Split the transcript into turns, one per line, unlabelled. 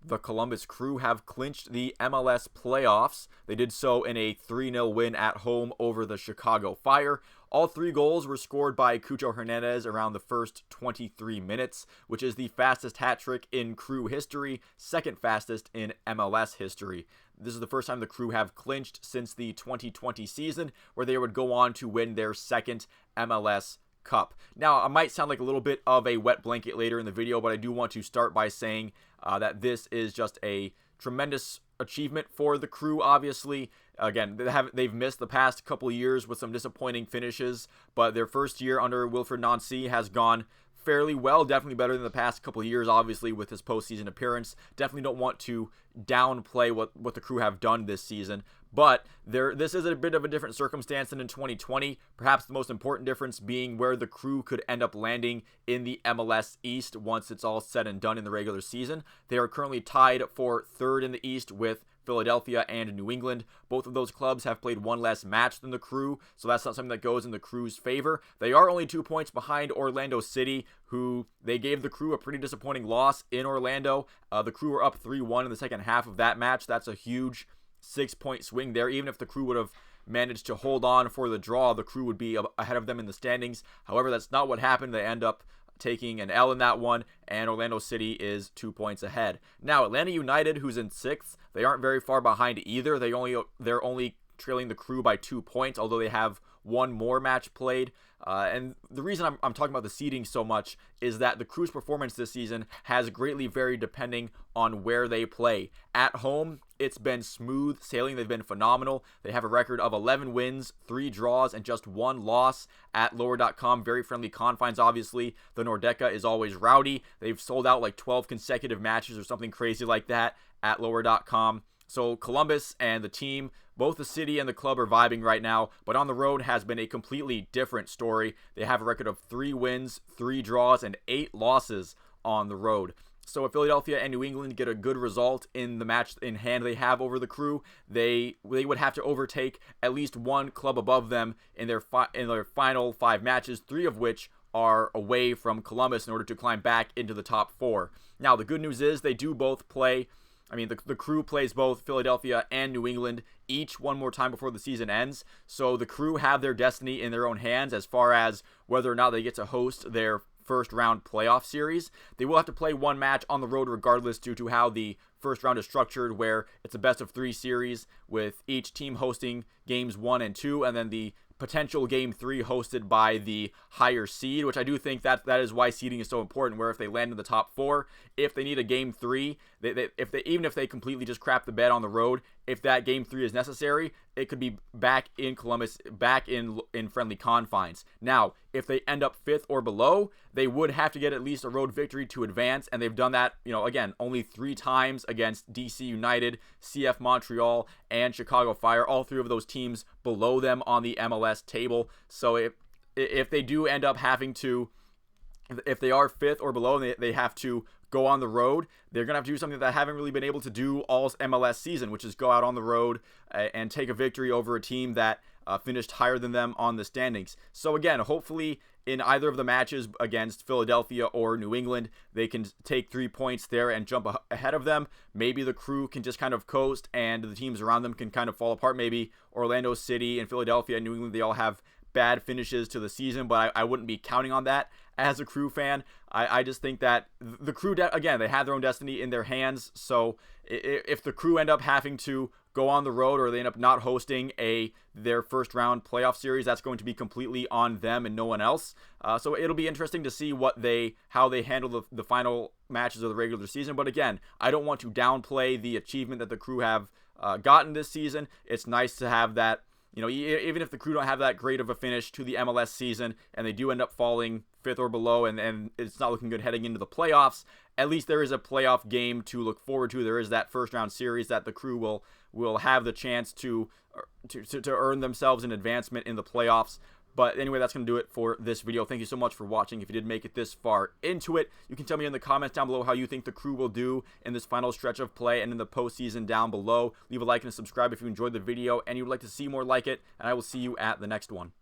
the Columbus Crew have clinched the MLS playoffs. They did so in a 3-0 win at home over the Chicago Fire. All 3 goals were scored by Cucho Hernandez around the first 23 minutes, which is the fastest hat trick in Crew history, second fastest in MLS history. This is the first time the Crew have clinched since the 2020 season, where they would go on to win their second MLS Cup. Now, I might sound like a little bit of a wet blanket later in the video, but I do want to start by saying that this is just a tremendous achievement for the Crew. Obviously, again, they've missed the past couple years with some disappointing finishes, but their first year under Wilfried Nancy has gone fairly well, definitely better than the past couple of years, obviously, with his postseason appearance. Definitely don't want to downplay what the Crew have done this season, but this is a bit of a different circumstance than in 2020, perhaps the most important difference being where the Crew could end up landing in the MLS East once it's all said and done in the regular season. They are currently tied for third in the East with Philadelphia and New England. Both of those clubs have played one less match than the Crew, so that's not something that goes in the Crew's favor. They are only 2 points behind Orlando City, who they gave the Crew a pretty disappointing loss in Orlando. The Crew were up 3-1 in the second half of that match. That's a huge 6-point swing there. Even if the Crew would have managed to hold on for the draw, the Crew would be ahead of them in the standings. However, that's not what happened. They end up taking an L in that one, and Orlando City is 2 points ahead. Now, Atlanta United, who's in 6th, they aren't very far behind either. They're only trailing the Crew by 2 points, although they have one more match played. And the reason I'm talking about the seeding so much is that the Crew's performance this season has greatly varied depending on where they play. At home, it's been smooth sailing. They've been phenomenal. They have a record of 11 wins, 3 draws, and just 1 loss at lower.com. Very friendly confines, obviously. The Nordeca is always rowdy. They've sold out like 12 consecutive matches or something crazy like that at lower.com. So Columbus and the team, both the city and the club, are vibing right now, but on the road has been a completely different story. They have a record of 3 wins, 3 draws, and 8 losses on the road. So if Philadelphia and New England get a good result in the match in hand they have over the Crew, they would have to overtake at least one club above them in their final 5 matches, 3 of which are away from Columbus in order to climb back into the top 4. Now, the good news is they do both play. The Crew plays both Philadelphia and New England each one more time before the season ends. So the Crew have their destiny in their own hands as far as whether or not they get to host their first round playoff series. They will have to play one match on the road regardless due to how the first round is structured, where it's a best of 3 series with each team hosting games 1 and 2, and then the potential game 3 hosted by the higher seed, which I do think that is why seeding is so important, where if they land in the top 4, if they need a game 3, even if they completely just crap the bed on the road, if that game 3 is necessary, it could be back in Columbus, back in friendly confines. Now, if they end up 5th or below, they would have to get at least a road victory to advance, and they've done that, again, only 3 times against DC United, CF Montreal, and Chicago Fire, all 3 of those teams below them on the MLS table. So if they do end up having to, if they are 5th or below and they have to go on the road, they're going to have to do something that they haven't really been able to do all MLS season, which is go out on the road and take a victory over a team that finished higher than them on the standings. So again, hopefully in either of the matches against Philadelphia or New England, they can take 3 points there and jump ahead of them. Maybe the Crew can just kind of coast and the teams around them can kind of fall apart. Maybe Orlando City and Philadelphia and New England, they all have bad finishes to the season, but I wouldn't be counting on that as a Crew fan. I just think that the Crew, again, they have their own destiny in their hands. So if the Crew end up having to go on the road or they end up not hosting their first round playoff series, that's going to be completely on them and no one else. So it'll be interesting to see how they handle the final matches of the regular season. But again, I don't want to downplay the achievement that the Crew have gotten this season. It's nice to have that. Even if the Crew don't have that great of a finish to the MLS season and they do end up falling 5th or below and it's not looking good heading into the playoffs, at least there is a playoff game to look forward to. There is that first round series that the Crew will have the chance to earn themselves an advancement in the playoffs. But anyway, that's going to do it for this video. Thank you so much for watching. If you did make it this far into it, you can tell me in the comments down below how you think the Crew will do in this final stretch of play and in the postseason down below. Leave a like and a subscribe if you enjoyed the video and you would like to see more like it, and I will see you at the next one.